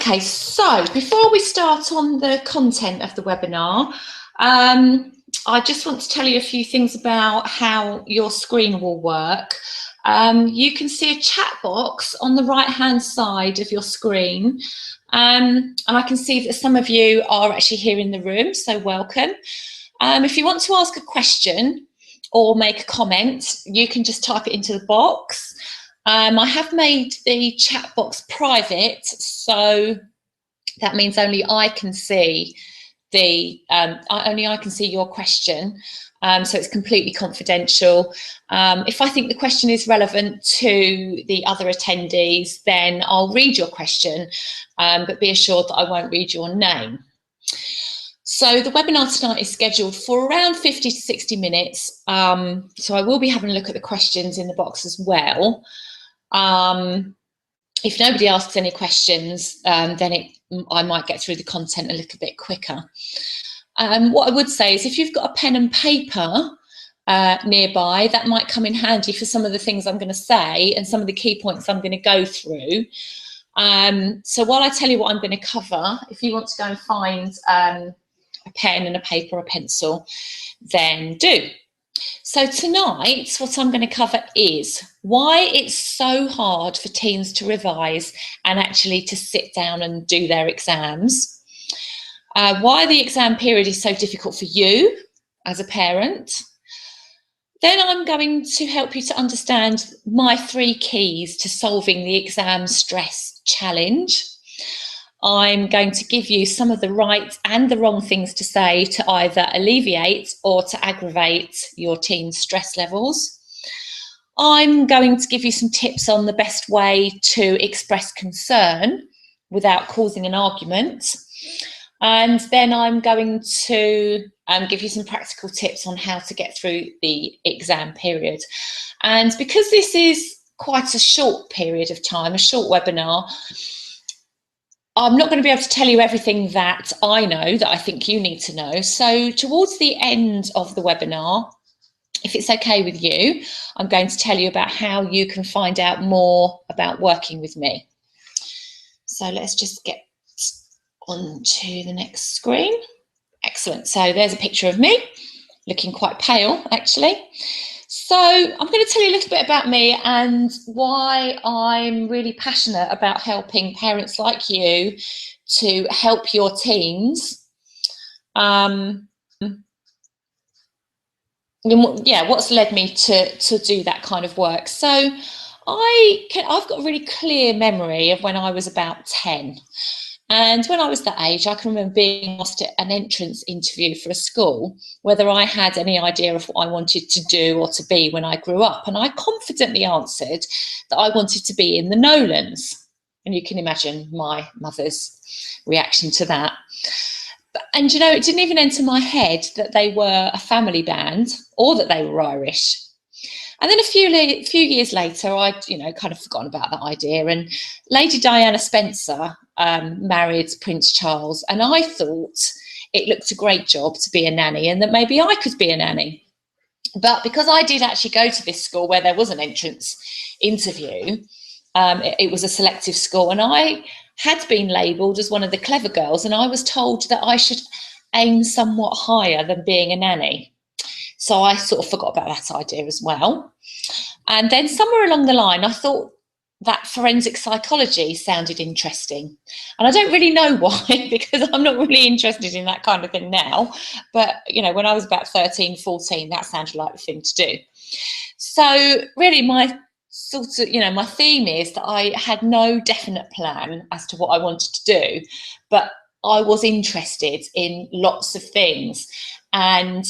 Okay, so before we start on the content of the webinar, I just want to tell you a few things about how your screen will work. You can see a chat box on the right-hand side of your screen, and I can see that some of you are actually here in the room, so welcome. If you want to ask a question or make a comment, you can just type it into the box. I have made the chat box private, so that means only I can see your question. So it's completely confidential. If I think the question is relevant to the other attendees, then I'll read your question, but be assured that I won't read your name. So the webinar tonight is scheduled for around 50 to 60 minutes. So I will be having a look at the questions in the box as well. If nobody asks any questions, then I might get through the content a little bit quicker. What I would say is if you've got a pen and paper nearby, that might come in handy for some of the things I'm going to say and some of the key points I'm going to go through. So while I tell you what I'm going to cover, if you want to go and find a pen and a paper or a pencil, then do. So tonight, what I'm going to cover is why it's so hard for teens to revise and actually to sit down and do their exams, why the exam period is so difficult for you as a parent. Then I'm going to help you to understand my 3 keys to solving the exam stress challenge. I'm going to give you some of the right and the wrong things to say to either alleviate or to aggravate your teen's stress levels. I'm going to give you some tips on the best way to express concern without causing an argument. And then I'm going to give you some practical tips on how to get through the exam period. And because this is quite a short period of time, a short webinar, I'm not going to be able to tell you everything that I know that I think you need to know. So towards the end of the webinar, if it's okay with you, I'm going to tell you about how you can find out more about working with me. So let's just get on to the next screen. Excellent. So there's a picture of me, looking quite pale actually. So I'm going to tell you a little bit about me and why I'm really passionate about helping parents like you to help your teens. What's led me to do that kind of work. So I've got a really clear memory of when I was about 10. And when I was that age, I can remember being asked at an entrance interview for a school whether I had any idea of what I wanted to do or to be when I grew up. And I confidently answered that I wanted to be in the Nolans. And you can imagine my mother's reaction to that. And, you know, it didn't even enter my head that they were a family band or that they were Irish. And then a few years later, I'd, kind of forgotten about that idea. And Lady Diana Spencer married Prince Charles. And I thought it looked a great job to be a nanny and that maybe I could be a nanny. But because I did actually go to this school where there was an entrance interview, it was a selective school. And I had been labelled as one of the clever girls. And I was told that I should aim somewhat higher than being a nanny. So I sort of forgot about that idea as well. And then somewhere along the line, I thought that forensic psychology sounded interesting. And I don't really know why, because I'm not really interested in that kind of thing now. But, when I was about 13, 14, that sounded like the thing to do. So really my my theme is that I had no definite plan as to what I wanted to do, but I was interested in lots of things. And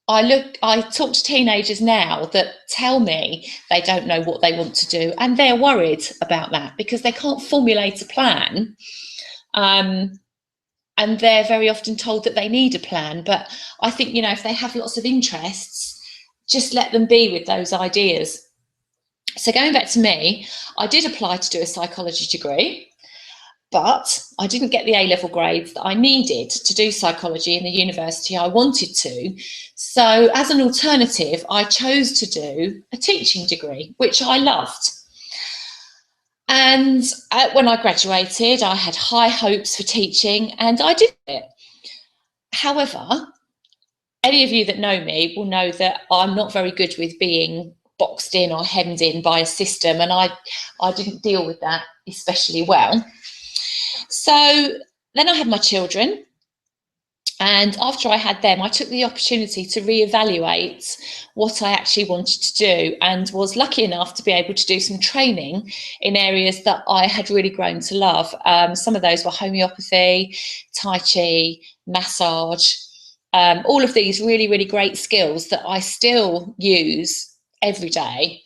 I talk to teenagers now that tell me they don't know what they want to do, and they're worried about that because they can't formulate a plan. And they're very often told that they need a plan. But I think, if they have lots of interests, just let them be with those ideas. So going back to me, I did apply to do a psychology degree. But I didn't get the A-level grades that I needed to do psychology in the university I wanted to. So as an alternative, I chose to do a teaching degree, which I loved. And when I graduated, I had high hopes for teaching, and I did it. However, any of you that know me will know that I'm not very good with being boxed in or hemmed in by a system, and I didn't deal with that especially well. So then I had my children, and after I had them, I took the opportunity to reevaluate what I actually wanted to do, and was lucky enough to be able to do some training in areas that I had really grown to love. Some of those were homeopathy, Tai Chi, massage, all of these really, really great skills that I still use every day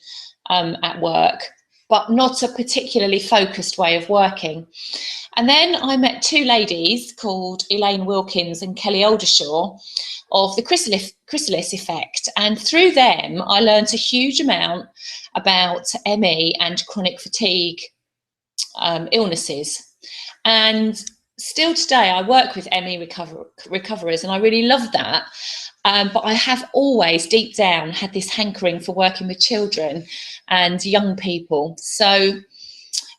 at work, but not a particularly focused way of working. And then I met two ladies called Elaine Wilkins and Kelly Oldershaw of the chrysalis effect. And through them, I learned a huge amount about ME and chronic fatigue illnesses. And still today, I work with ME recoverers, and I really love that. But I have always deep down had this hankering for working with children and young people. So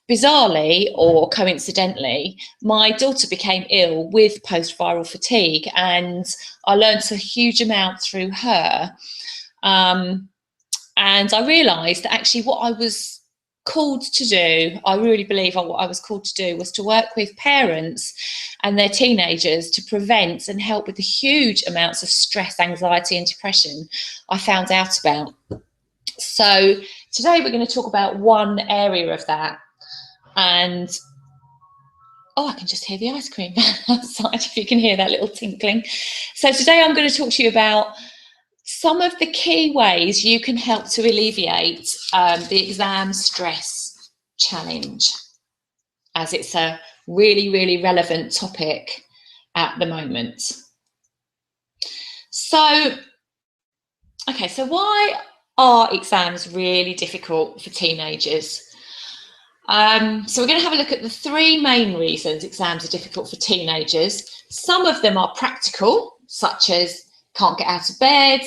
bizarrely or coincidentally, my daughter became ill with post-viral fatigue, and I learned a huge amount through her. And I realised that actually what I was called to do, I really believe what I was called to do, was to work with parents and their teenagers to prevent and help with the huge amounts of stress, anxiety and depression I found out about. So today we're going to talk about one area of that. And I can just hear the ice cream outside, if you can hear that little tinkling. So today I'm going to talk to you about some of the key ways you can help to alleviate the exam stress challenge, as it's a really, really relevant topic at the moment. So, okay, so why are exams really difficult for teenagers? So we're going to have a look at the three main reasons exams are difficult for teenagers. Some of them are practical, such as can't get out of bed,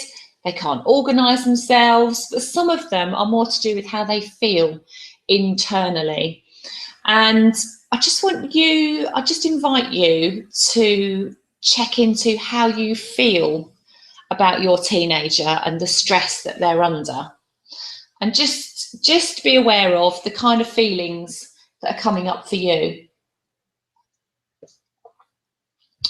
they can't organise themselves, but some of them are more to do with how they feel internally. And I just invite you to check into how you feel about your teenager and the stress that they're under. And just be aware of the kind of feelings that are coming up for you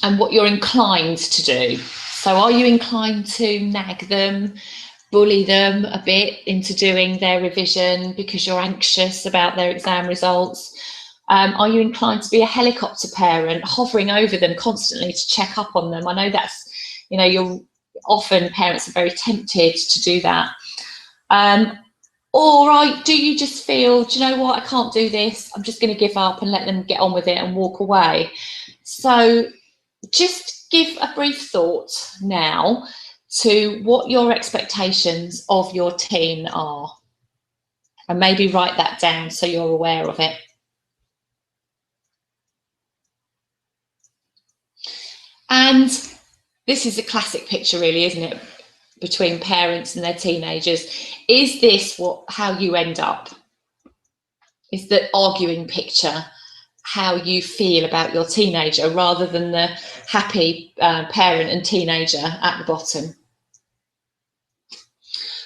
and what you're inclined to do. So are you inclined to nag them, bully them a bit into doing their revision because you're anxious about their exam results? Are you inclined to be a helicopter parent, hovering over them constantly to check up on them? I know that's, often parents are very tempted to do that. Or do you just feel, do you know what, I can't do this, I'm just going to give up and let them get on with it and walk away? So just give a brief thought now to what your expectations of your teen are, and maybe write that down so you're aware of it. And this is a classic picture, really, isn't it, between parents and their teenagers. Is this how you end up? Is the arguing picture how you feel about your teenager, rather than the happy parent and teenager at the bottom?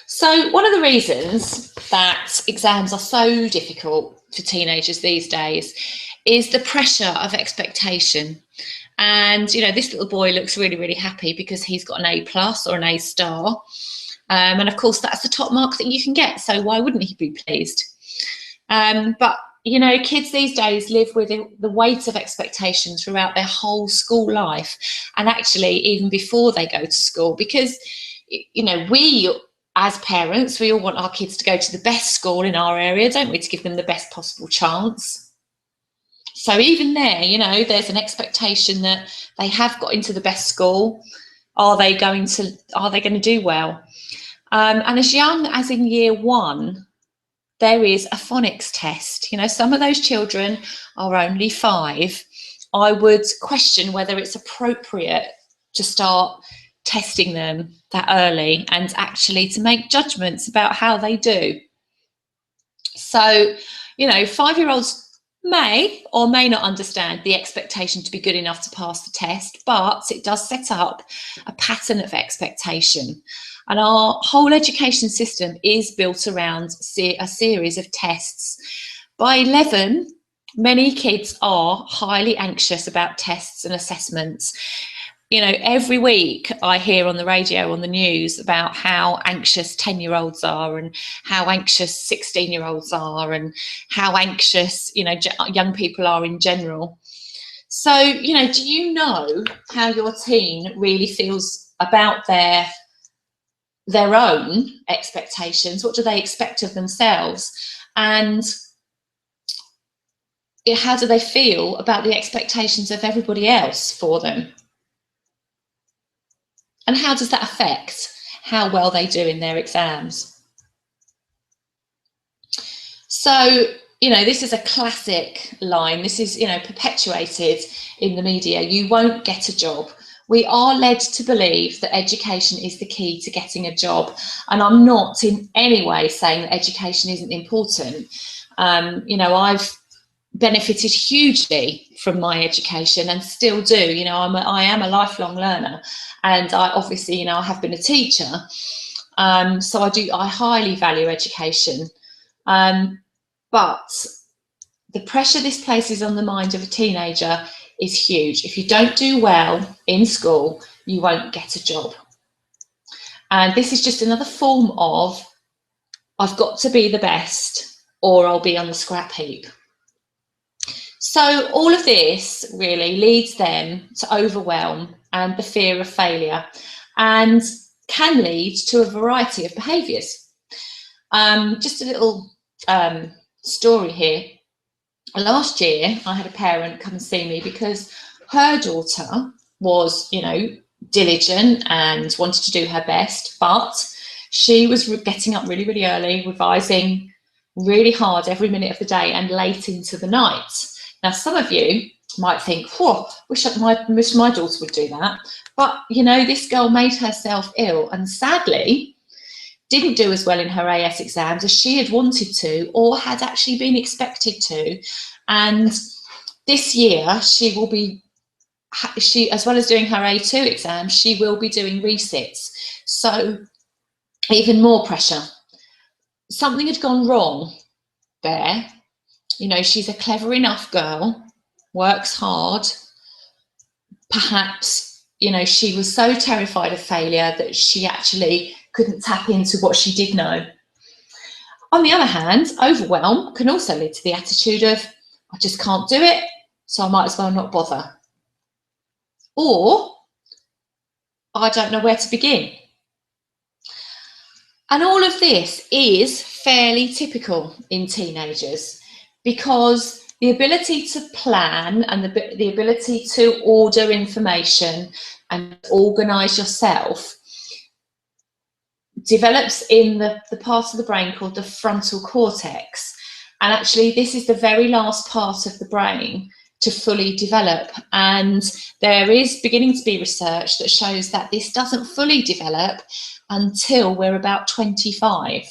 So one of the reasons that exams are so difficult for teenagers these days is the pressure of expectation. And, this little boy looks really, really happy because he's got an A+ or an A star. And of course, that's the top mark that you can get. So why wouldn't he be pleased? But, kids these days live with the weight of expectation throughout their whole school life. And actually, even before they go to school, because, we as parents, we all want our kids to go to the best school in our area, don't we, to give them the best possible chance. So even there, there's an expectation that they have got into the best school. Are they going to do well? And as young as in year 1, there is a phonics test. Some of those children are only 5. I would question whether it's appropriate to start testing them that early and actually to make judgments about how they do. So, you know, 5-year-olds may or may not understand the expectation to be good enough to pass the test, but it does set up a pattern of expectation. And our whole education system is built around a series of tests. By 11, many kids are highly anxious about tests and assessments. You know, every week I hear on the radio, on the news, about how anxious 10-year-olds are and how anxious 16-year-olds are and how anxious, you know, young people are in general. So, you know, do you know how your teen really feels about their own expectations? What do they expect of themselves? And how do they feel about the expectations of everybody else for them? And how does that affect how well they do in their exams? So, you know, this is a classic line. This is, you know, perpetuated in the media. You won't get a job. We are led to believe that education is the key to getting a job. And I'm not in any way saying that education isn't important. You know, I've benefited hugely from my education and still do. You know, I am a lifelong learner, and I obviously, you know, I have been a teacher, so I highly value education, but the pressure this places on the mind of a teenager is huge. If you don't do well in school, you won't get a job, and this is just another form of I've got to be the best or I'll be on the scrap heap. So all of this really leads them to overwhelm and the fear of failure, and can lead to a variety of behaviours. Just a little story here. Last year, I had a parent come and see me because her daughter was, you know, diligent and wanted to do her best, but she was getting up really, really early, revising really hard every minute of the day and late into the night. Now, some of you might think, whoa, wish my daughter would do that. But, you know, this girl made herself ill and sadly didn't do as well in her AS exams as she had wanted to or had actually been expected to. And this year, she, as well as doing her A2 exam, she will be doing resits. So even more pressure. Something had gone wrong there. You know, she's a clever enough girl, works hard. Perhaps, you know, she was so terrified of failure that she actually couldn't tap into what she did know. On the other hand, overwhelm can also lead to the attitude of, I just can't do it, so I might as well not bother. Or, I don't know where to begin. And all of this is fairly typical in teenagers, because the ability to plan and the ability to order information and organise yourself develops in the part of the brain called the frontal cortex. And actually, this is the very last part of the brain to fully develop. And there is beginning to be research that shows that this doesn't fully develop until we're about 25.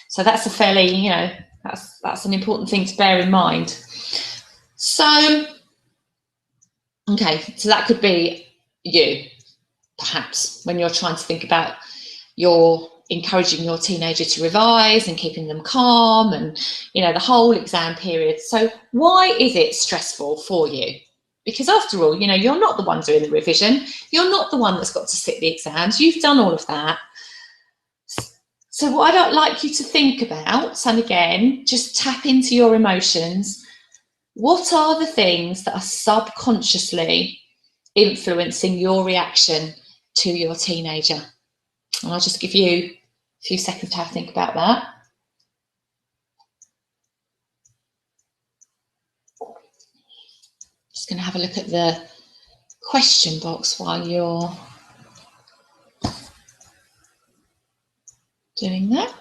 So that's a fairly, you know, that's an important thing to bear in mind. So, okay, so that could be you, perhaps, when you're trying to think about your encouraging your teenager to revise and keeping them calm and, you know, the whole exam period. So why is it stressful for you? Because after all, you know, you're not the one doing the revision. You're not the one that's got to sit the exams. You've done all of that. So what I'd like you to think about, and again, just tap into your emotions. What are the things that are subconsciously influencing your reaction to your teenager? And I'll just give you a few seconds to have a think about that. Just going to have a look at the question box while you're doing that.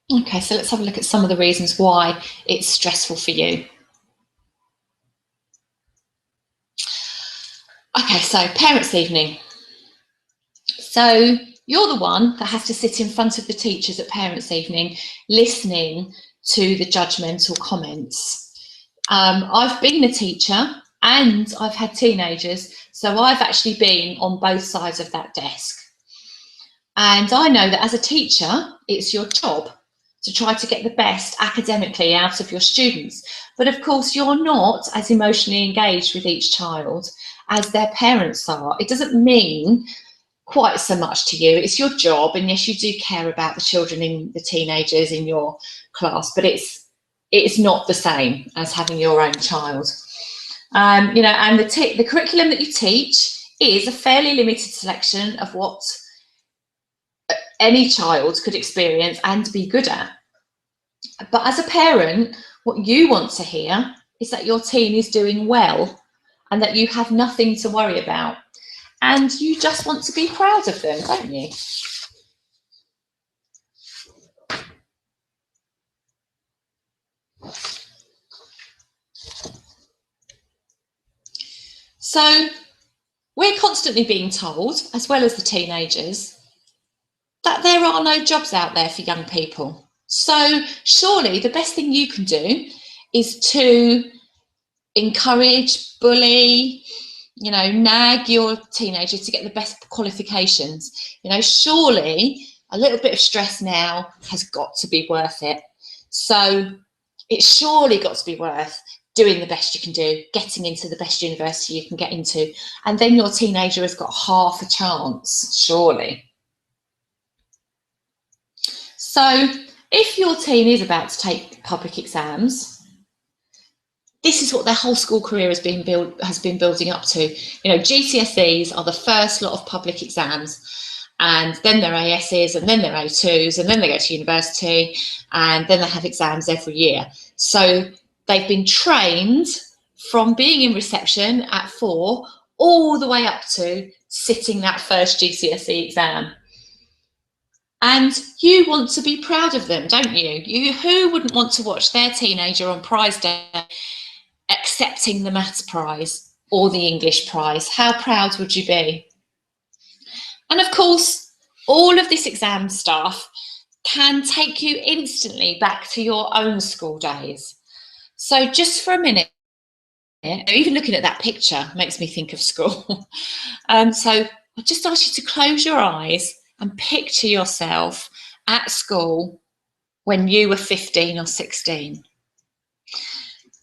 Okay, so let's have a look at some of the reasons why it's stressful for you. Okay, so parents' evening. So you're the one that has to sit in front of the teachers at parents' evening, listening to the judgmental comments. I've been a teacher and I've had teenagers, so I've actually been on both sides of that desk. And I know that as a teacher, it's your job to try to get the best academically out of your students. But of course, you're not as emotionally engaged with each child as their parents are. It doesn't mean quite so much to you. It's your job, and yes, you do care about the children and the teenagers in your class, but it's not the same as having your own child. You know, and the curriculum that you teach is a fairly limited selection of what any child could experience and be good at. But as a parent, what you want to hear is that your teen is doing well and that you have nothing to worry about. And you just want to be proud of them, don't you? So we're constantly being told, as well as the teenagers, that there are no jobs out there for young people. So surely the best thing you can do is to encourage, bully, you know, nag your teenager to get the best qualifications. You know, surely a little bit of stress now has got to be worth it. So it's surely got to be worth doing the best you can do, getting into the best university you can get into, and then your teenager has got half a chance, surely. So if your teen is about to take public exams, this is what their whole school career has been building up to. You know, GCSEs are the first lot of public exams, and then their ASs, and then their A2s, and then they go to university, and then they have exams every year. So they've been trained from being in reception at 4 all the way up to sitting that first GCSE exam. And you want to be proud of them, don't you? Who wouldn't want to watch their teenager on prize day accepting the maths prize or the English prize? How proud would you be? And of course, all of this exam stuff can take you instantly back to your own school days. So just for a minute, even looking at that picture makes me think of school. So I just ask you to close your eyes and picture yourself at school when you were 15 or 16.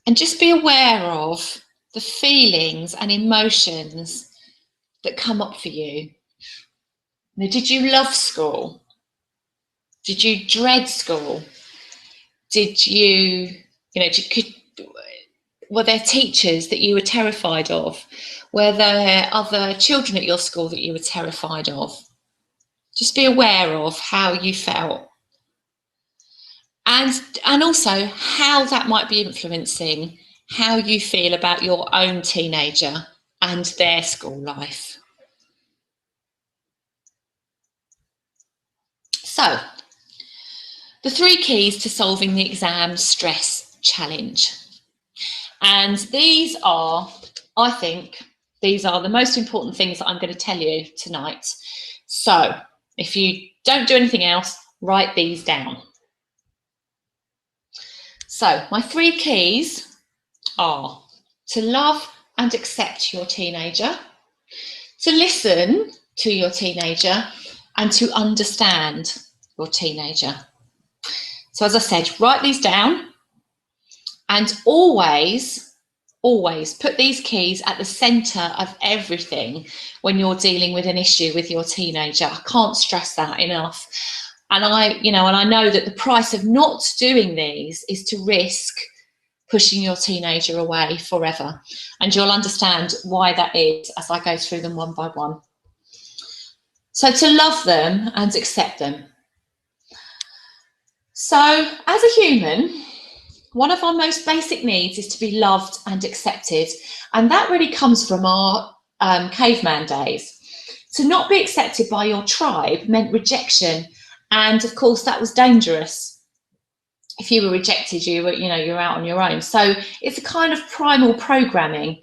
And just be aware of the feelings and emotions that come up for you. Now, did you love school? Did you dread school? Did you, were there teachers that you were terrified of? Were there other children at your school that you were terrified of? Just be aware of how you felt. And also how that might be influencing how you feel about your own teenager and their school life. So, the 3 keys to solving the exam stress challenge. And these are, I think, these are the most important things that I'm going to tell you tonight. So, if you don't do anything else, write these down. So, my 3 keys are to love and accept your teenager, to listen to your teenager, and to understand your teenager. So as I said, write these down, and always put these keys at the centre of everything when you're dealing with an issue with your teenager. I can't stress that enough. And I know that the price of not doing these is to risk pushing your teenager away forever. And you'll understand why that is as I go through them one by one. So to love them and accept them. So as a human, one of our most basic needs is to be loved and accepted. And that really comes from our caveman days. To not be accepted by your tribe meant rejection. And of course, that was dangerous. if you were rejected, you're out on your own. So it's a kind of primal programming.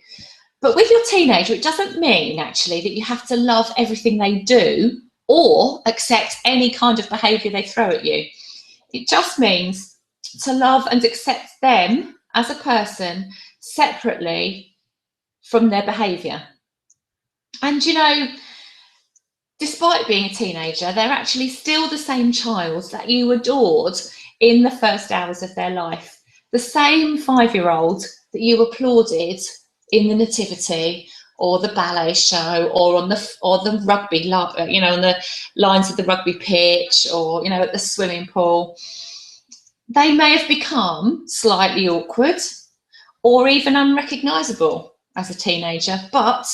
But with your teenager, it doesn't mean actually that you have to love everything they do or accept any kind of behaviour they throw at you. It just means to love and accept them as a person separately from their behaviour. And despite being a teenager, they're actually still the same child that you adored in the first hours of their life. The same 5-year-old that you applauded in the nativity or the ballet show or on the rugby, on the lines of the rugby pitch or, at the swimming pool. They may have become slightly awkward or even unrecognisable as a teenager, but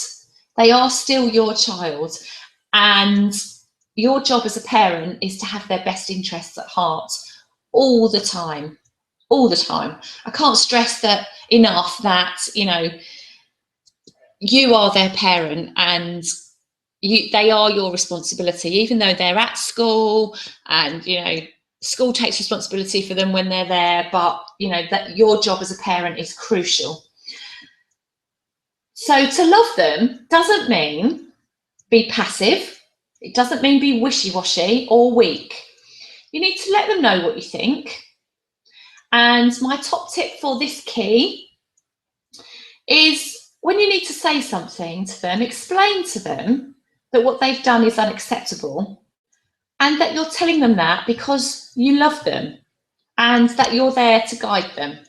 they are still your child. And your job as a parent is to have their best interests at heart all the time, all the time. I can't stress that enough that, you are their parent and they are your responsibility, even though they're at school and, school takes responsibility for them when they're there, but, that your job as a parent is crucial. So to love them doesn't mean be passive. It doesn't mean be wishy-washy or weak. You need to let them know what you think. And my top tip for this key is when you need to say something to them, explain to them that what they've done is unacceptable and that you're telling them that because you love them and that you're there to guide them.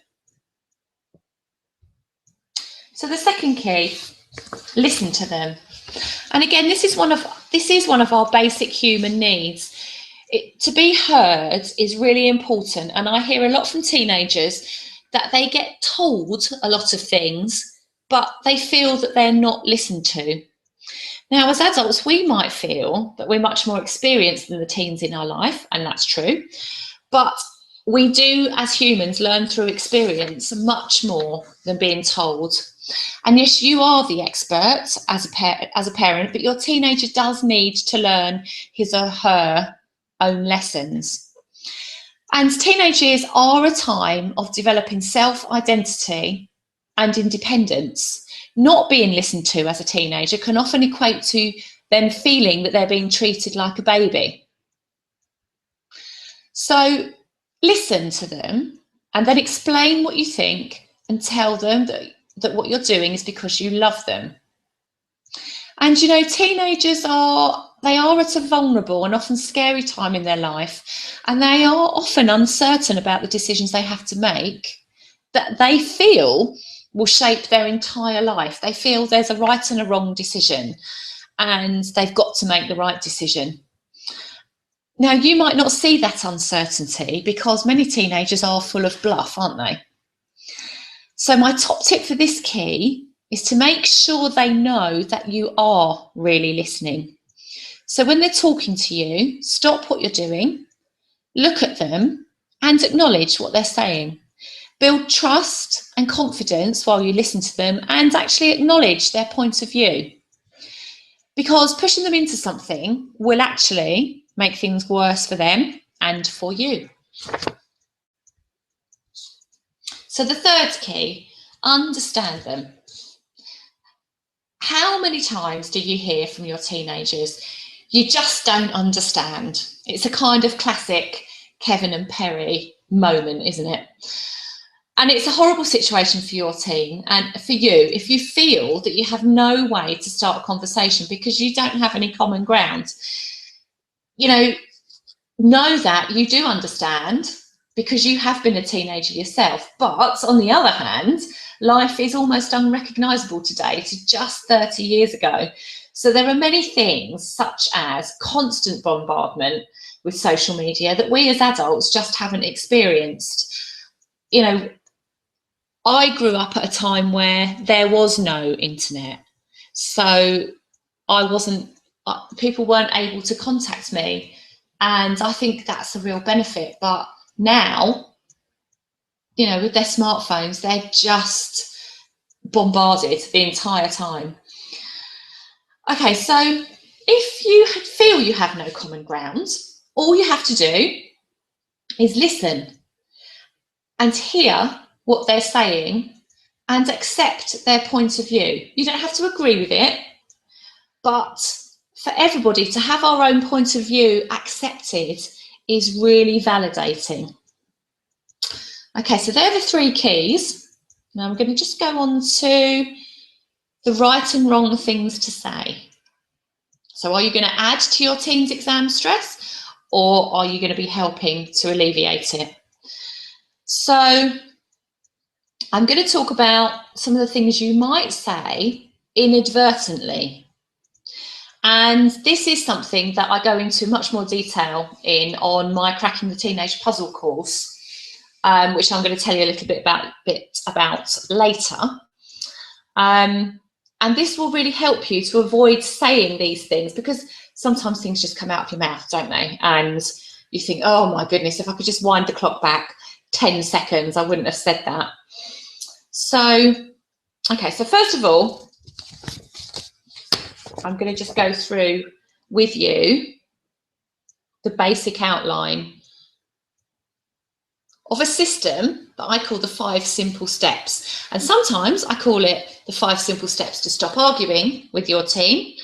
So the second key, listen to them. And again, this is one of our basic human needs. To be heard is really important. And I hear a lot from teenagers that they get told a lot of things, but they feel that they're not listened to. Now, as adults, we might feel that we're much more experienced than the teens in our life, and that's true. But we do, as humans, learn through experience much more than being told. And yes, you are the expert as a parent, but your teenager does need to learn his or her own lessons. And teenage years are a time of developing self-identity and independence. Not being listened to as a teenager can often equate to them feeling that they're being treated like a baby. So listen to them and then explain what you think and tell them that what you're doing is because you love them. And teenagers are at a vulnerable and often scary time in their life, and they are often uncertain about the decisions they have to make that they feel will shape their entire life. They feel there's a right and a wrong decision and they've got to make the right decision. Now, you might not see that uncertainty because many teenagers are full of bluff, aren't they? So my top tip for this key is to make sure they know that you are really listening. So when they're talking to you, stop what you're doing, look at them and acknowledge what they're saying. Build trust and confidence while you listen to them and actually acknowledge their point of view. Because pushing them into something will actually make things worse for them and for you. So the third key, understand them. How many times do you hear from your teenagers, you just don't understand? It's a kind of classic Kevin and Perry moment, isn't it? And it's a horrible situation for your teen and for you if you feel that you have no way to start a conversation because you don't have any common ground. Know that you do understand because you have been a teenager yourself. But on the other hand, life is almost unrecognisable today to just 30 years ago. So there are many things such as constant bombardment with social media that we as adults just haven't experienced. I grew up at a time where there was no internet. So people weren't able to contact me. And I think that's a real benefit. But now, with their smartphones, they're just bombarded the entire time. Okay, so if you feel you have no common ground, all you have to do is listen and hear what they're saying and accept their point of view. You don't have to agree with it, but for everybody to have our own point of view accepted is really validating. Okay, so they're the 3 keys. Now I'm going to just go on to the right and wrong things to say. So are you going to add to your teen's exam stress, or are you going to be helping to alleviate it? So I'm going to talk about some of the things you might say inadvertently. And this is something that I go into much more detail in on my Cracking the Teenage Puzzle course, which I'm going to tell you a little bit about later. And this will really help you to avoid saying these things, because sometimes things just come out of your mouth, don't they? And you think, oh my goodness, if I could just wind the clock back 10 seconds, I wouldn't have said that. So, okay, so first of all, I'm going to just go through with you the basic outline of a system that I call the 5 simple steps. And sometimes I call it the 5 simple steps to stop arguing with your teen.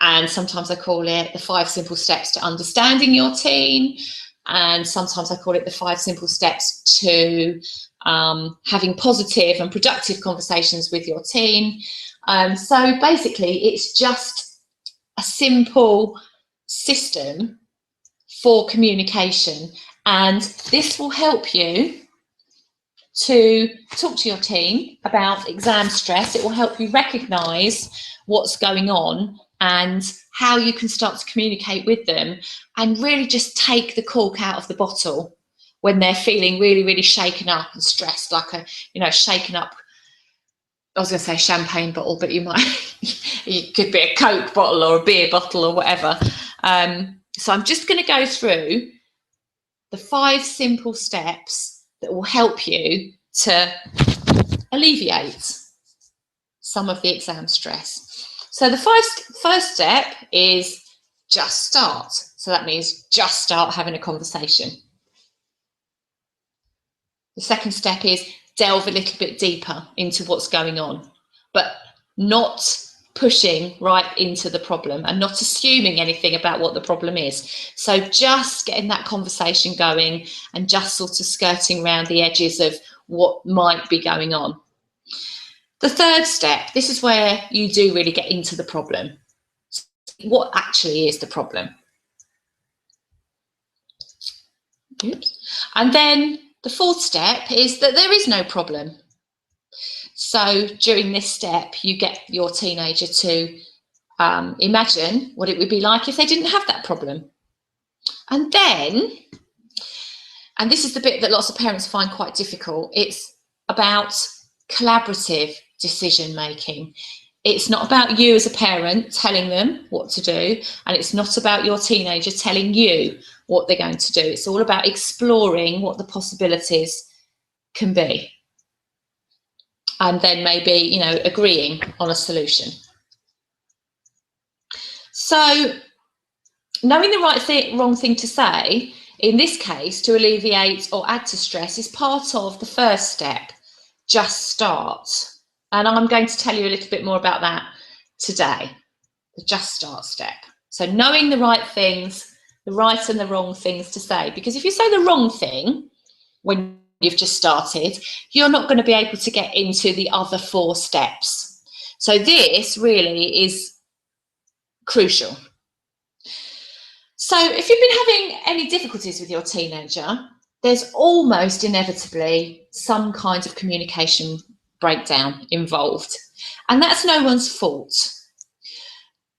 And sometimes I call it the 5 simple steps to understanding your teen. And sometimes I call it the 5 simple steps to having positive and productive conversations with your teen. So basically, it's just a simple system for communication, and this will help you to talk to your teen about exam stress. It will help you recognise what's going on and how you can start to communicate with them, and really just take the cork out of the bottle when they're feeling really, really shaken up and stressed, like a, shaken up, I was going to say champagne bottle, but it could be a Coke bottle or a beer bottle or whatever. So I'm just going to go through the 5 simple steps that will help you to alleviate some of the exam stress. So the first step is just start. So that means just start having a conversation. The second step is delve a little bit deeper into what's going on, but not pushing right into the problem and not assuming anything about what the problem is. So just getting that conversation going and just sort of skirting around the edges of what might be going on. The third step, this is where you do really get into the problem. What actually is the problem? Oops. And then the fourth step is that there is no problem. So during this step, you get your teenager to imagine what it would be like if they didn't have that problem. And then, and this is the bit that lots of parents find quite difficult, it's about collaborative decision making. It's not about you as a parent telling them what to do, and it's not about your teenager telling you what they're going to do. It's all about exploring what the possibilities can be, and then maybe, agreeing on a solution. So knowing the wrong thing to say, in this case, to alleviate or add to stress, is part of the first step, just start. And I'm going to tell you a little bit more about that today, the just start step. So knowing the right things, the right and the wrong things to say, because if you say the wrong thing when you've just started, you're not going to be able to get into the other 4 steps. So this really is crucial. So if you've been having any difficulties with your teenager, there's almost inevitably some kind of communication breakdown involved, and that's no one's fault.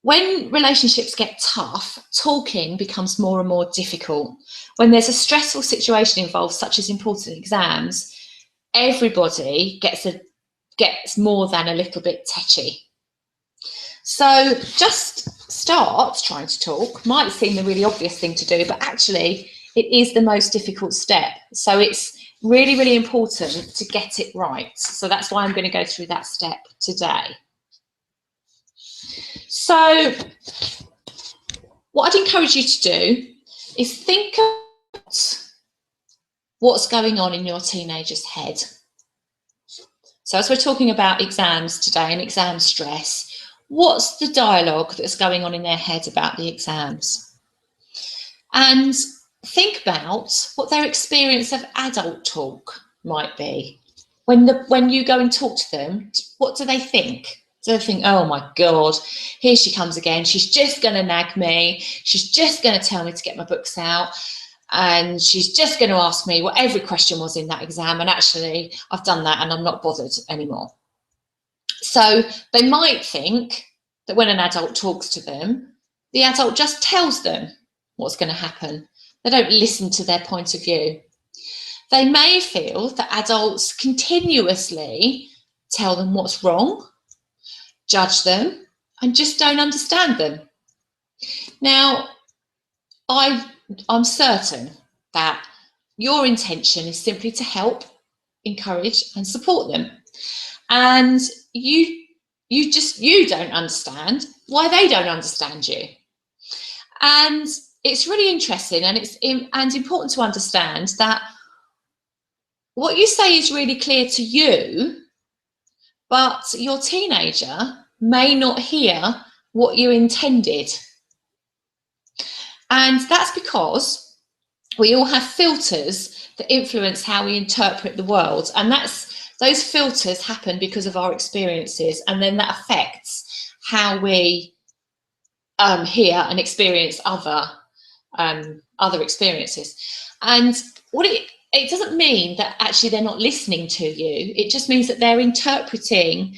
When relationships get tough, talking becomes more and more difficult. When there's a stressful situation involved, such as important exams, everybody gets more than a little bit tetchy. So just start trying to talk might seem the really obvious thing to do, but actually it is the most difficult step. So it's really, really important to get it right. So that's why I'm going to go through that step today. So what I'd encourage you to do is think about what's going on in your teenager's head. So as we're talking about exams today and exam stress, what's the dialogue that's going on in their head about the exams? And think about what their experience of adult talk might be. When you go and talk to them, what do they think? Do they think, oh my God, here she comes again. She's just going to nag me. She's just going to tell me to get my books out. And she's just going to ask me what every question was in that exam. And actually, I've done that and I'm not bothered anymore. So they might think that when an adult talks to them, the adult just tells them what's going to happen. They don't listen to their point of view. They may feel that adults continuously tell them what's wrong, judge them, and just don't understand them. Now, I'm certain that your intention is simply to help, encourage, and support them. And you don't understand why they don't understand you. And it's really interesting and it's important to understand that what you say is really clear to you, but your teenager may not hear what you intended. And that's because we all have filters that influence how we interpret the world. And those filters happen because of our experiences. And then that affects how we hear and experience other experiences. And it doesn't mean that actually they're not listening to you. It just means that they're interpreting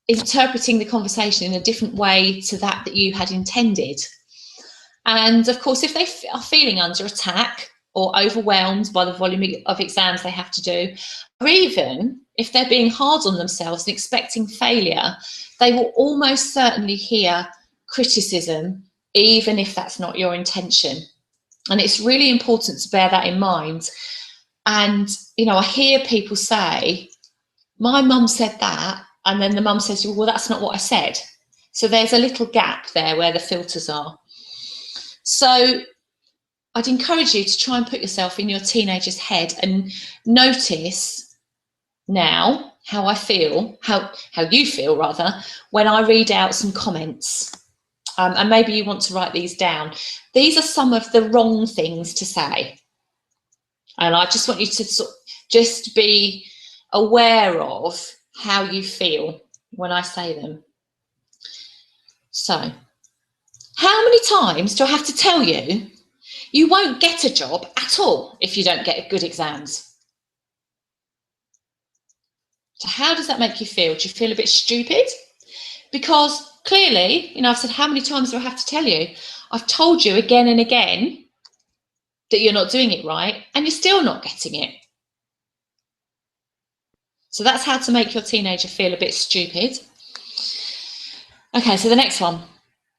the conversation in a different way to that you had intended. And of course, if they are feeling under attack or overwhelmed by the volume of exams they have to do, or even if they're being hard on themselves and expecting failure, they will almost certainly hear criticism, even if that's not your intention. And it's really important to bear that in mind. And, I hear people say, my mum said that, and then the mum says, well, that's not what I said. So there's a little gap there where the filters are. So I'd encourage you to try and put yourself in your teenager's head and notice now how I feel, how you feel rather, when I read out some comments. And maybe you want to write these down. These are some of the wrong things to say. And I just want you to just be aware of how you feel when I say them. So, how many times do I have to tell you, you won't get a job at all if you don't get good exams? So how does that make you feel? Do you feel a bit stupid? Because clearly, I've said, how many times do I have to tell you? I've told you again and again that you're not doing it right, and you're still not getting it. So that's how to make your teenager feel a bit stupid. Okay, so the next one.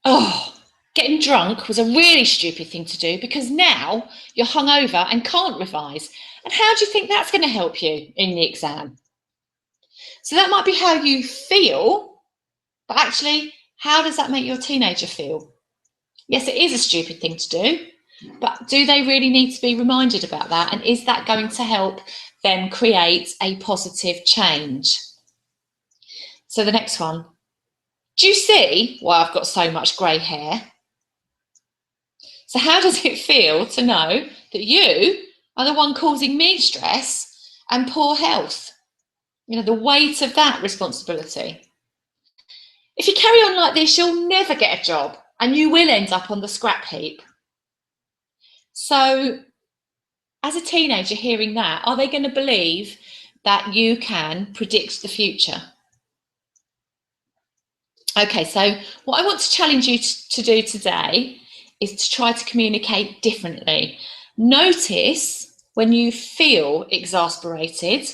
Oh, getting drunk was a really stupid thing to do because now you're hungover and can't revise. And how do you think that's going to help you in the exam? So that might be how you feel, but actually, how does that make your teenager feel? Yes, it is a stupid thing to do, but do they really need to be reminded about that? And is that going to help them create a positive change? So the next one. Do you see why I've got so much grey hair? So how does it feel to know that you are the one causing me stress and poor health? The weight of that responsibility. If you carry on like this, you'll never get a job and you will end up on the scrap heap. So as a teenager hearing that, are they going to believe that you can predict the future? Okay, so what I want to challenge you to do today is to try to communicate differently. Notice when you feel exasperated,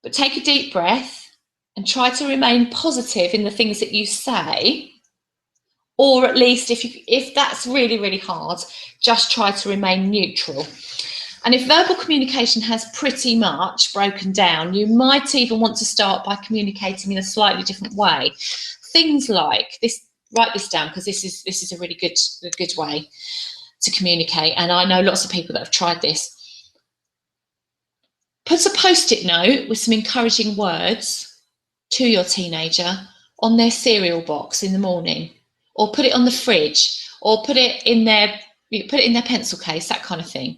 but take a deep breath and try to remain positive in the things that you say, or at least if that's really, really hard, just try to remain neutral. And if verbal communication has pretty much broken down, you might even want to start by communicating in a slightly different way. Things like this, write this down because this is a really good way to communicate. And I know lots of people that have tried this. Put a post-it note with some encouraging words to your teenager on their cereal box in the morning, or put it on the fridge, or put it in their pencil case, that kind of thing.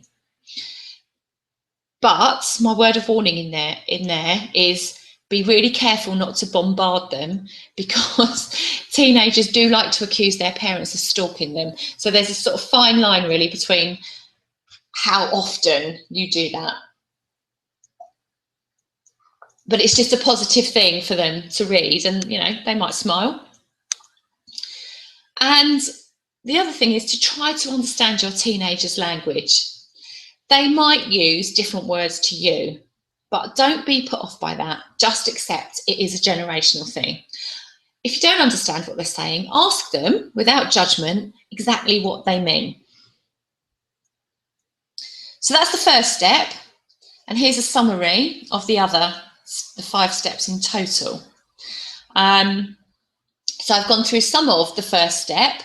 But my word of warning in there is be really careful not to bombard them, because teenagers do like to accuse their parents of stalking them. So there's a sort of fine line really between how often you do that. But it's just a positive thing for them to read, and they might smile. And the other thing is to try to understand your teenager's language. They might use different words to you, but don't be put off by that. Just accept it is a generational thing. If you don't understand what they're saying, ask them without judgment exactly what they mean. So that's the first step. And here's a summary of the 5 steps in total. So I've gone through some of the first step,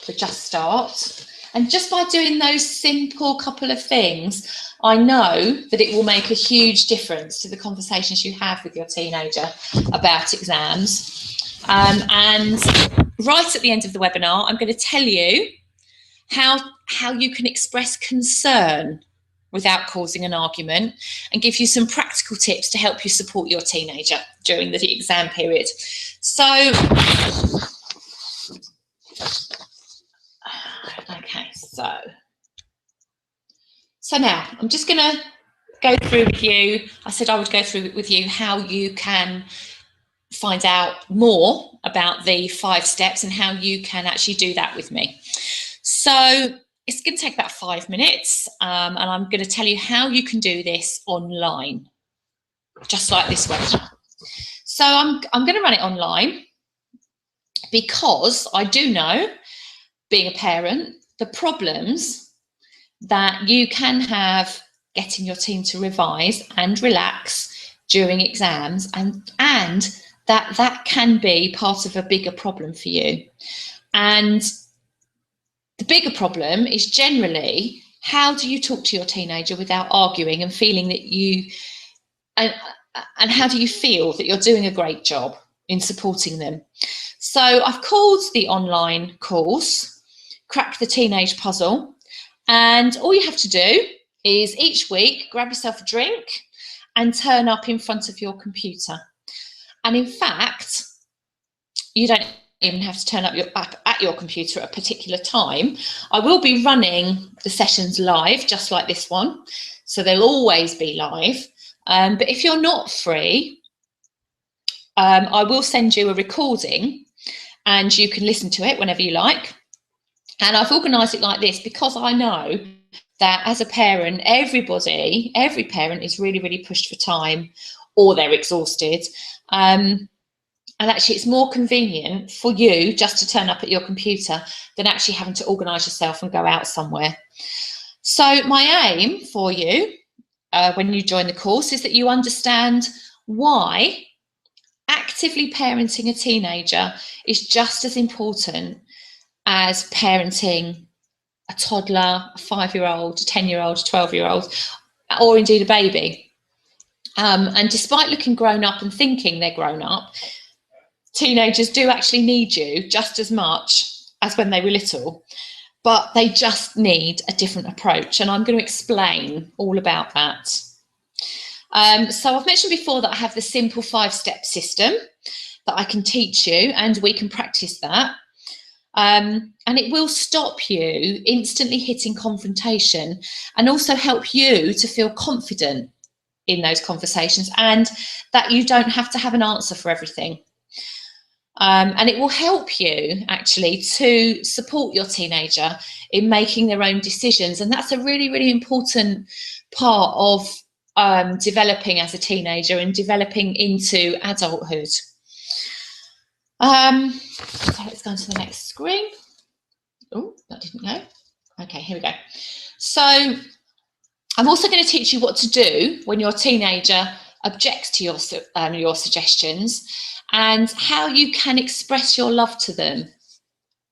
for just start. And just by doing those simple couple of things, I know that it will make a huge difference to the conversations you have with your teenager about exams. And right at the end of the webinar, I'm going to tell you how you can express concern without causing an argument, and give you some practical tips to help you support your teenager during the exam period. So, okay, so now I'm just going to go through with you. I said I would go through with you how you can find out more about the 5 steps and how you can actually do that with me. So it's going to take about 5 minutes, and I'm going to tell you how you can do this online, just like this webinar. So I'm going to run it online because I do know, being a parent, the problems that you can have getting your team to revise and relax during exams, and that can be part of a bigger problem for you. And the bigger problem is generally, how do you talk to your teenager without arguing and feeling that and how do you feel that you're doing a great job in supporting them? So I've called the online course Crack the Teenage Puzzle, and all you have to do is each week grab yourself a drink and turn up in front of your computer. And in fact, you don't even have to turn up at your computer at a particular time. I will be running the sessions live, just like this one, so they'll always be live. But if you're not free, I will send you a recording and you can listen to it whenever you like. And I've organised it like this because I know that as a parent, every parent is really, really pushed for time, or they're exhausted. And actually, it's more convenient for you just to turn up at your computer than actually having to organise yourself and go out somewhere. So my aim for you when you join the course is that you understand why actively parenting a teenager is just as important as parenting a toddler, a 5-year-old, a 10-year-old, a 12-year-old, or indeed a baby. And despite looking grown up and thinking they're grown up, teenagers do actually need you just as much as when they were little, but they just need a different approach. And I'm going to explain all about that. So I've mentioned before that I have the simple 5-step system that I can teach you, and we can practice that. And it will stop you instantly hitting confrontation, and also help you to feel confident in those conversations, and that you don't have to have an answer for everything. And it will help you actually to support your teenager in making their own decisions. And that's a really, really important part of developing as a teenager and developing into adulthood. So let's go on to the next screen. Oh, that didn't go. Okay, here we go. So I'm also going to teach you what to do when your teenager objects to your suggestions, and how you can express your love to them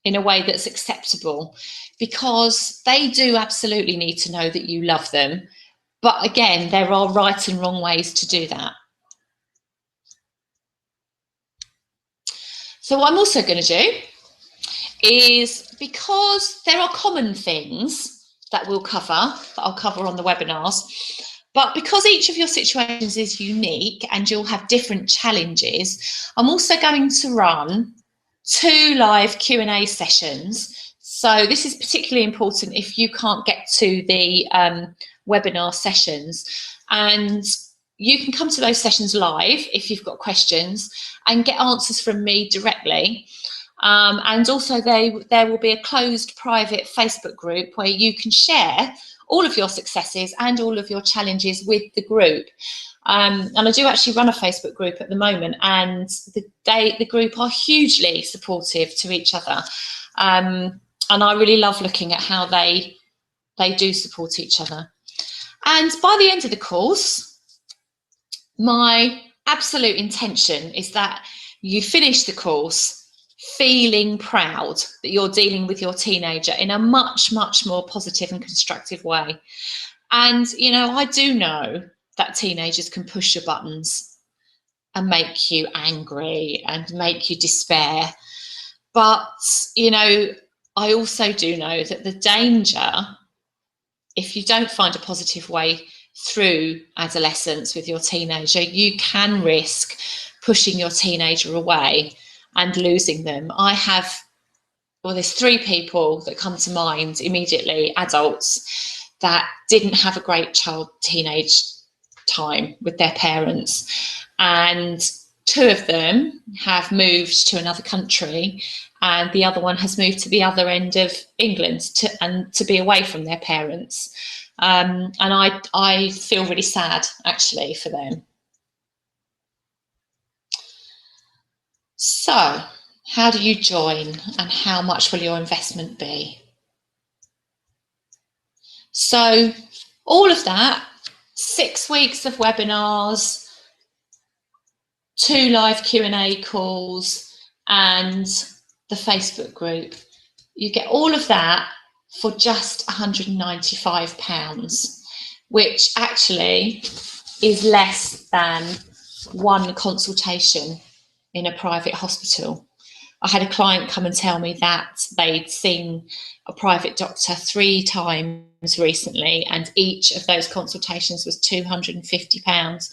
in a way that's acceptable, because they do absolutely need to know that you love them, But again, there are right and wrong ways to do that. So what I'm also going to do is, because there are common things that we'll cover, that I'll cover on the webinars, but because each of your situations is unique and you'll have different challenges, I'm also going to run 2 live Q&A sessions. So this is particularly important if you can't get to the webinar sessions, and you can come to those sessions live if you've got questions and get answers from me directly. And also there will be a closed private Facebook group where you can share all of your successes and all of your challenges with the group. And I do actually run a Facebook group at the moment, and the group are hugely supportive to each other. And I really love looking at how they do support each other. And by the end of the course, my absolute intention is that you finish the course feeling proud that you're dealing with your teenager in a much, much more positive and constructive way. And, you know, I do know that teenagers can push your buttons and make you angry and make you despair. But, you know, I also do know that the danger, if you don't find a positive way through adolescence with your teenager, you can risk pushing your teenager away and losing them. There's 3 people that come to mind immediately, adults, that didn't have a great teenage time with their parents. And 2 of them have moved to another country, and the other one has moved to the other end of England to be away from their parents. And I feel really sad, actually, for them. So, how do you join, and how much will your investment be? So, all of that, 6 weeks of webinars, 2 live Q&A calls, and the Facebook group. You get all of that for just £195, which actually is less than 1 consultation in a private hospital. I had a client come and tell me that they'd seen a private doctor 3 times recently, and each of those consultations was £250,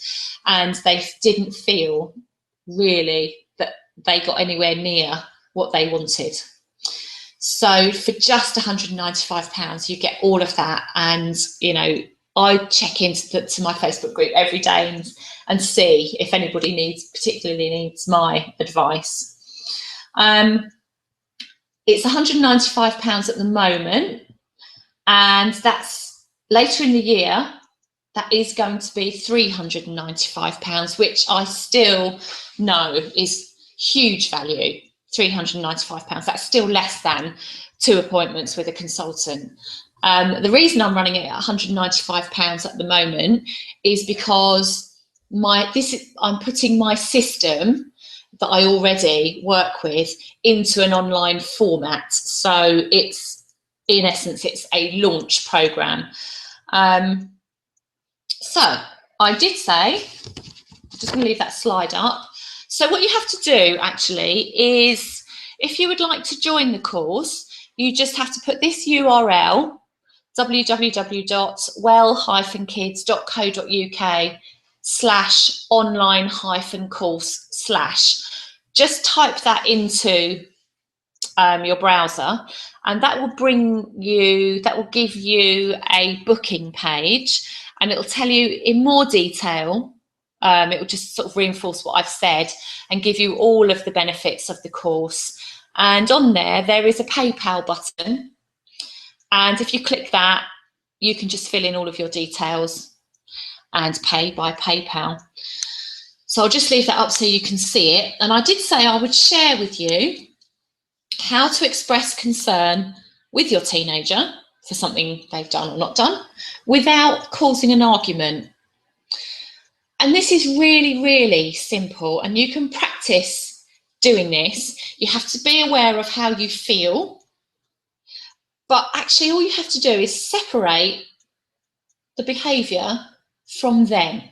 and they didn't feel really that they got anywhere near what they wanted. So for just £195, you get all of that. And, you know, I check into my Facebook group every day and see if anybody particularly needs my advice. It's £195 at the moment, and that's later in the year. That is going to be £395, which I still know is huge value. £395. That's still less than 2 appointments with a consultant. The reason I'm running it at £195 at the moment is because I'm putting my system that I already work with into an online format. So it's, in essence, it's a launch program. So I did say, I'm just going to leave that slide up. So what you have to do actually is, if you would like to join the course, you just have to put this URL, www.well-kids.co.uk/online-course/. Just type that into your browser, and that will give you a booking page, and it'll tell you in more detail. It will just sort of reinforce what I've said and give you all of the benefits of the course. And on there is a PayPal button. And if you click that, you can just fill in all of your details and pay by PayPal. So I'll just leave that up so you can see it. And I did say I would share with you how to express concern with your teenager for something they've done or not done without causing an argument. And this is really, really simple, and you can practice doing this. You have to be aware of how you feel, but actually all you have to do is separate the behaviour from them.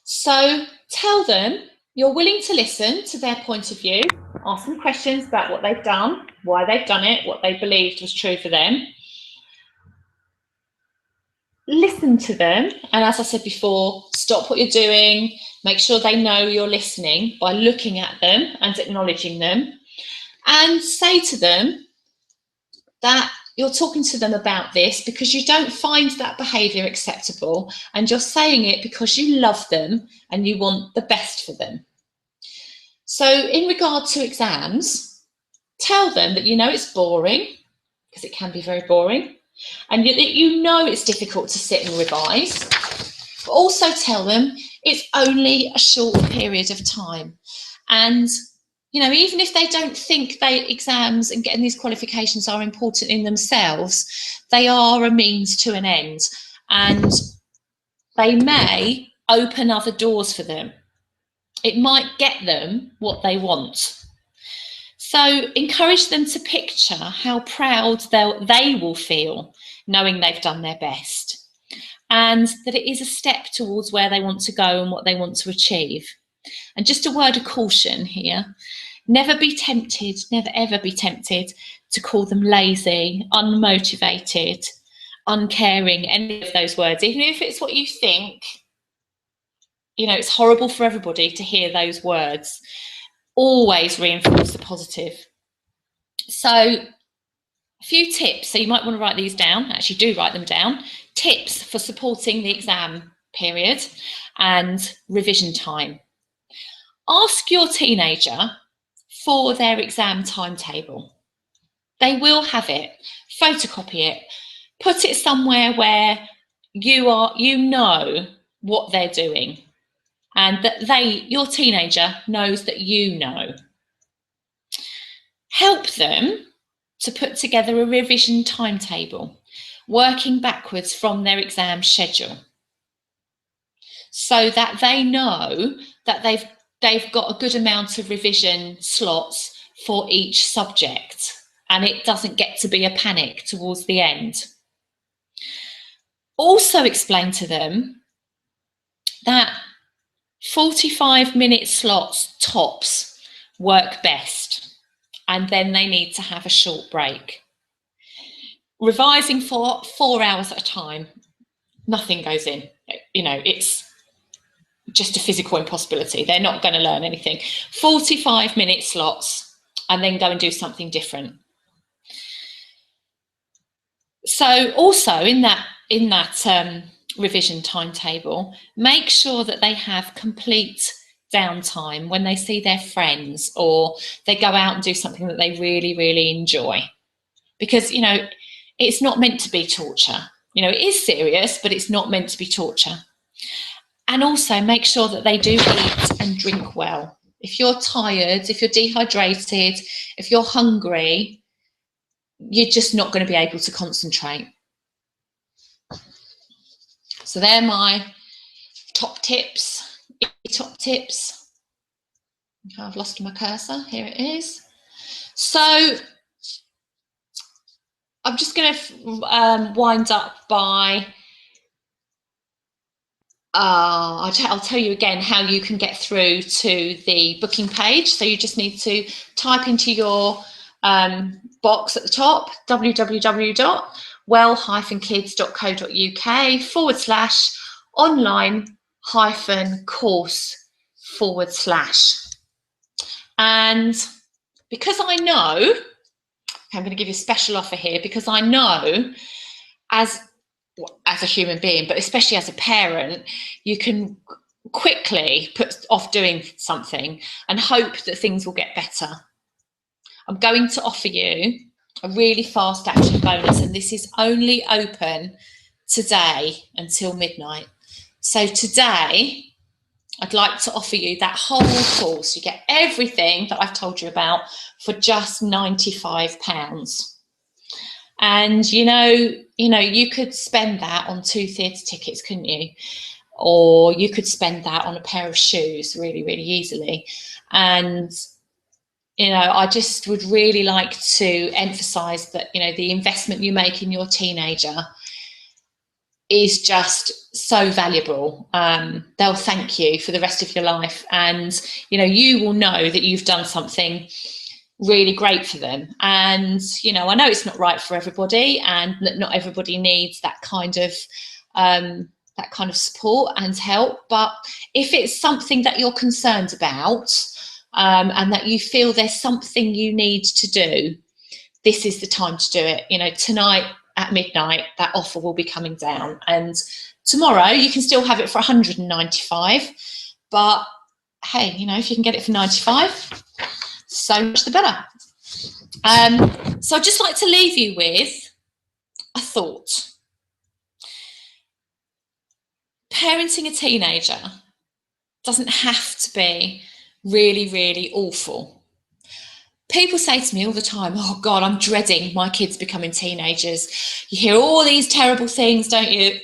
So tell them you're willing to listen to their point of view, ask them questions about what they've done, why they've done it, what they believed was true for them. Listen to them, and as I said before, stop what you're doing, make sure they know you're listening by looking at them and acknowledging them, and say to them that you're talking to them about this because you don't find that behaviour acceptable, and you're saying it because you love them and you want the best for them. So in regard to exams, tell them that you know it's boring, because it can be very boring, and that you know it's difficult to sit and revise, but also tell them it's only a short period of time. And you know, even if they don't think exams and getting these qualifications are important in themselves, they are a means to an end, and they may open other doors for them. It might get them what they want. So encourage them to picture how proud they will feel knowing they've done their best, and that it is a step towards where they want to go and what they want to achieve. And just a word of caution here, never be tempted, never ever be tempted to call them lazy, unmotivated, uncaring, any of those words, even if it's what you think. You know, it's horrible for everybody to hear those words. Always reinforce the positive. So a few tips, so you might want to write these down, actually do write them down, tips for supporting the exam period and revision time. Ask your teenager for their exam timetable. They will have it. Photocopy it. Put it somewhere where you know what they're doing, and that your teenager knows that you know. Help them to put together a revision timetable, working backwards from their exam schedule, so that they know that they've got a good amount of revision slots for each subject, and it doesn't get to be a panic towards the end. Also explain to them that 45-minute slots tops work best, and then they need to have a short break. Revising for 4 hours at a time, nothing goes in. You know, it's just a physical impossibility. They're not going to learn anything. 45-minute slots, and then go and do something different. So also in that revision timetable, make sure that they have complete downtime when they see their friends or they go out and do something that they really, really enjoy. Because, you know, it's not meant to be torture. You know, it is serious, but it's not meant to be torture. And also make sure that they do eat and drink well. If you're tired, if you're dehydrated, if you're hungry, you're just not going to be able to concentrate. So they're my top tips. Okay, I've lost my cursor. Here it is. So I'm just going to wind up by I'll tell you again how you can get through to the booking page. So you just need to type into your box at the top, www.well-kids.co.uk/online-course/. And because I know, I'm going to give you a special offer here, because I know as a human being, but especially as a parent, you can quickly put off doing something and hope that things will get better. I'm going to offer you a really fast action bonus, and this is only open today until midnight. So today, I'd like to offer you that whole course. You get everything that I've told you about for just £95. And you could spend that on 2 theatre tickets, couldn't you? Or you could spend that on a pair of shoes really, really easily. And I just would really like to emphasize that, the investment you make in your teenager is just so valuable. They'll thank you for the rest of your life, and you will know that you've done something really great for them. And I know it's not right for everybody, and that not everybody needs that kind of support and help, but if it's something that you're concerned about, and that you feel there's something you need to do, this is the time to do it. Tonight at midnight, that offer will be coming down, and tomorrow you can still have it for 195, but hey, if you can get it for 95, so much the better. So I'd just like to leave you with a thought. Parenting a teenager doesn't have to be really, really awful. People say to me all the time, oh God, I'm dreading my kids becoming teenagers. You hear all these terrible things, don't you?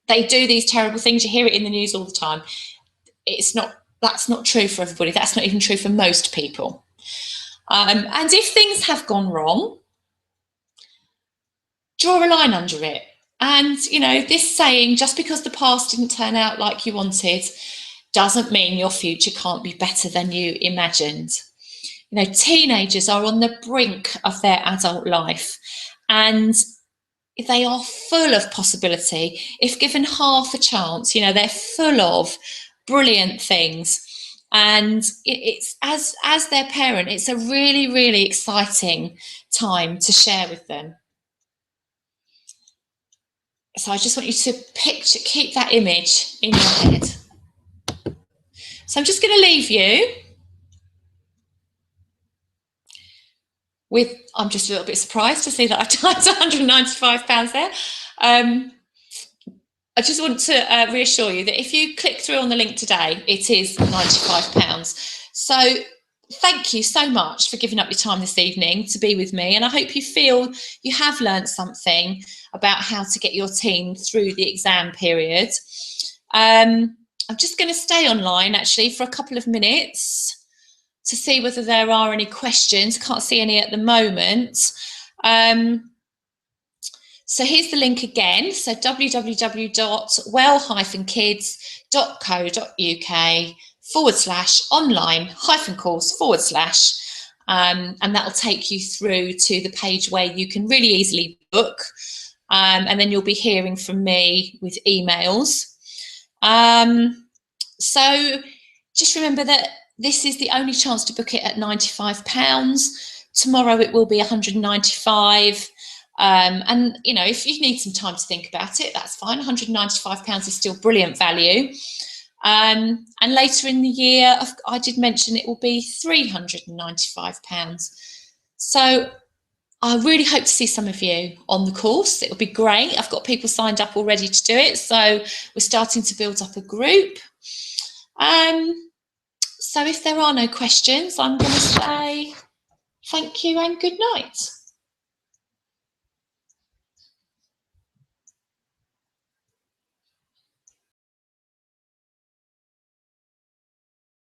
They do these terrible things. You hear it in the news all the time. That's not true for everybody. That's not even true for most people. And if things have gone wrong, draw a line under it. And, this saying, just because the past didn't turn out like you wanted, doesn't mean your future can't be better than you imagined. Teenagers are on the brink of their adult life, and they are full of possibility. If given half a chance, they're full of brilliant things. And it's as their parent, it's a really, really exciting time to share with them. So I just want you to keep that image in your head. So I'm just going to leave you with, I'm just a little bit surprised to see that I've typed £195 there. I just want to reassure you that if you click through on the link today, it is £95. So thank you so much for giving up your time this evening to be with me. And I hope you feel you have learned something about how to get your teen through the exam period. I'm just going to stay online actually for a couple of minutes to see whether there are any questions. Can't see any at the moment. So here's the link again. So www.well-kids.co.uk/online-course/ and that'll take you through to the page where you can really easily book, and then you'll be hearing from me with emails. So just remember that this is the only chance to book it at £95. Tomorrow it will be £195. And if you need some time to think about it, that's fine. £195 is still brilliant value. And later in the year, I did mention it will be £395. So I really hope to see some of you on the course. It will be great. I've got people signed up already to do it. So we're starting to build up a group. So if there are no questions, I'm going to say thank you and good night.